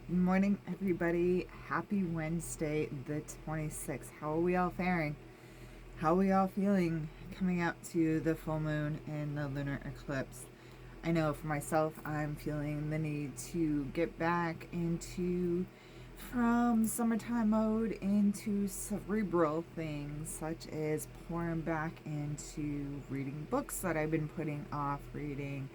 Good morning, everybody. Happy Wednesday, the 26th. How are we all faring? How are we all feeling coming up to the full moon and the lunar eclipse? I know for myself, I'm feeling the need to get back into from summertime mode into cerebral things, such as pouring back into reading books that I've been putting off reading,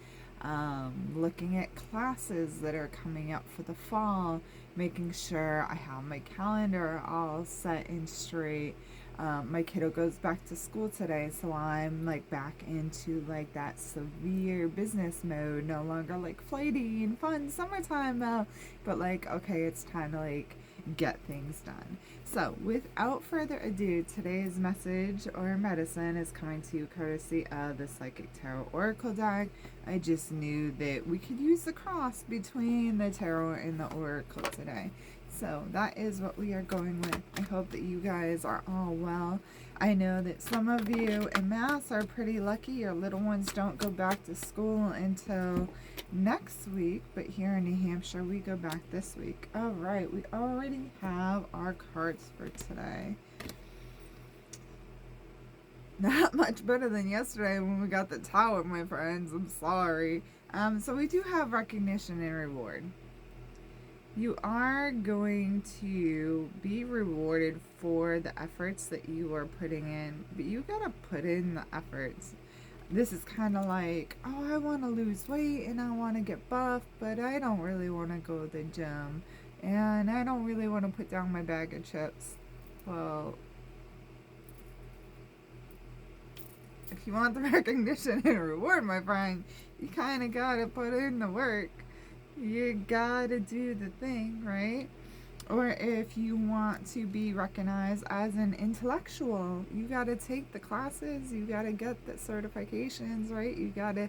looking at classes that are coming up for the fall, making sure I have my calendar all set and straight. My kiddo goes back to school today, so I'm like back into like that severe business mode, no longer like flighty and fun summertime mode, but like, okay, it's time to like get things done. So, without further ado, today's message or medicine is coming to you courtesy of the Psychic Tarot Oracle deck. I just knew that we could use the cross between the tarot and the oracle today. So that is what we are going with. I hope that you guys are all well. I know that some of you in Mass are pretty lucky. Your little ones don't go back to school until next week, but here in New Hampshire, we go back this week. All right, we already have our cards for today. Not much better than yesterday when we got the tower, my friends. I'm sorry. So we do have recognition and reward. You are going to be rewarded for the efforts that you are putting in, but you gotta put in the efforts. This is kind of like, oh, I want to lose weight and I want to get buff, but I don't really want to go to the gym and I don't really want to put down my bag of chips. Well, if you want the recognition and reward, my friend, you kind of gotta put in the work. You gotta do the thing, right? Or if you want to be recognized as an intellectual, you got to take the classes, you got to get the certifications, right? You got to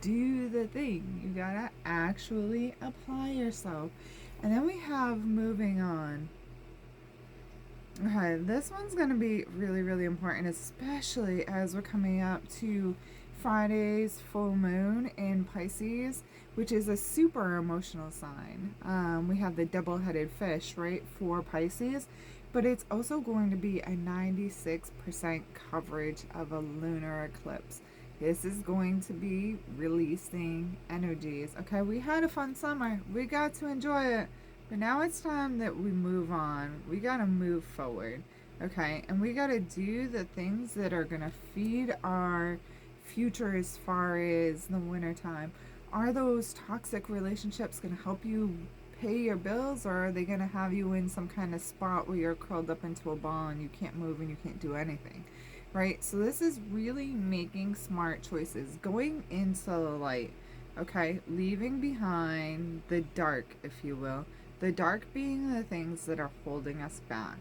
do the thing. You got to actually apply yourself. And then we have moving on. Okay, this one's going to be really, really important, especially as we're coming up to Friday's full moon in Pisces, which is a super emotional sign. We have the double headed fish, right, for Pisces, but it's also going to be a 96% coverage of a lunar eclipse. This is going to be releasing energies. Okay, we had a fun summer, we got to enjoy it. But now it's time that we move on. We gotta move forward, okay? And we gotta do the things that are gonna feed our future as far as the winter time. Are those toxic relationships gonna help you pay your bills, or are they gonna have you in some kind of spot where you're curled up into a ball and you can't move and you can't do anything? Right? So this is really making smart choices, going into the light, okay? Leaving behind the dark, if you will, the dark being the things that are holding us back.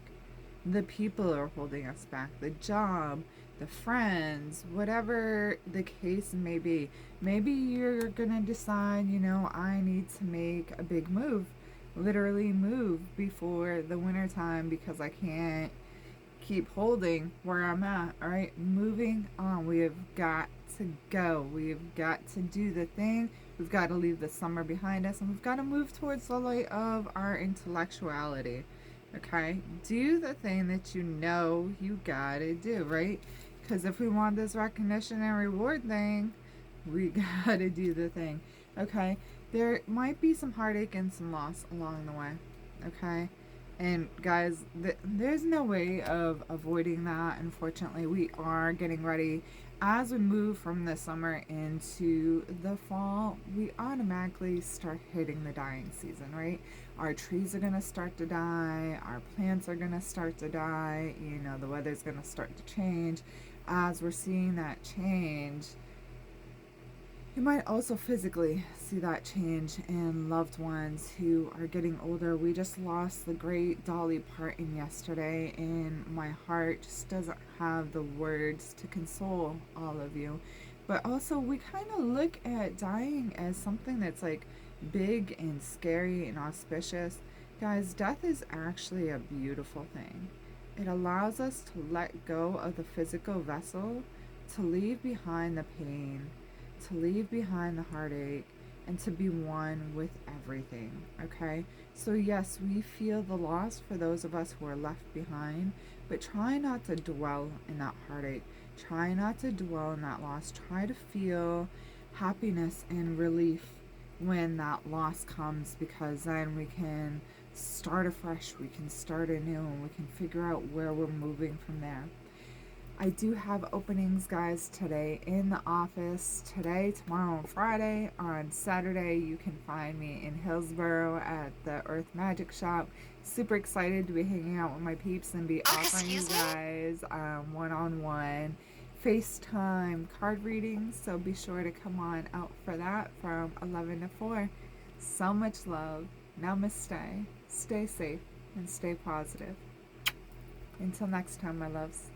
The people are holding us back. The job, the friends, whatever the case may be. Maybe you're going to decide, I need to make a big move. Literally move before the winter time because I can't keep holding where I'm at. All right, moving on. We have got to go. We've got to do the thing. We've got to leave the summer behind us and we've got to move towards the light of our intellectuality. Okay, do the thing that you gotta do, right? Because if we want this recognition and reward thing, we gotta do the thing. Okay, there might be some heartache and some loss along the way. Okay, and guys, there's no way of avoiding that. Unfortunately, we are getting ready as we move from the summer into the fall. We automatically start hitting the dying season, right? Our trees are going to start to die, our plants are going to start to die, the weather's going to start to change. As we're seeing that change, you might also physically see that change in loved ones who are getting older. We just lost the great Dolly Parton yesterday, and my heart just doesn't have the words to console all of you. But also, we kind of look at dying as something that's like big and scary and auspicious. Guys, death is actually a beautiful thing. It allows us to let go of the physical vessel, to leave behind the pain, to leave behind the heartache, and to be one with everything, okay? So, yes, we feel the loss for those of us who are left behind, but try not to dwell in that heartache. Try not to dwell in that loss. Try to feel happiness and relief when that loss comes, because then we can start afresh, we can start anew, and we can figure out where we're moving from there. I do have openings, guys, today in the office. Today, tomorrow, and Friday. On Saturday, you can find me in Hillsboro at the Earth Magic Shop. Super excited to be hanging out with my peeps and be offering you guys one-on-one FaceTime card readings. So be sure to come on out for that from 11 to 4. So much love. Namaste. Stay safe and stay positive. Until next time, my loves.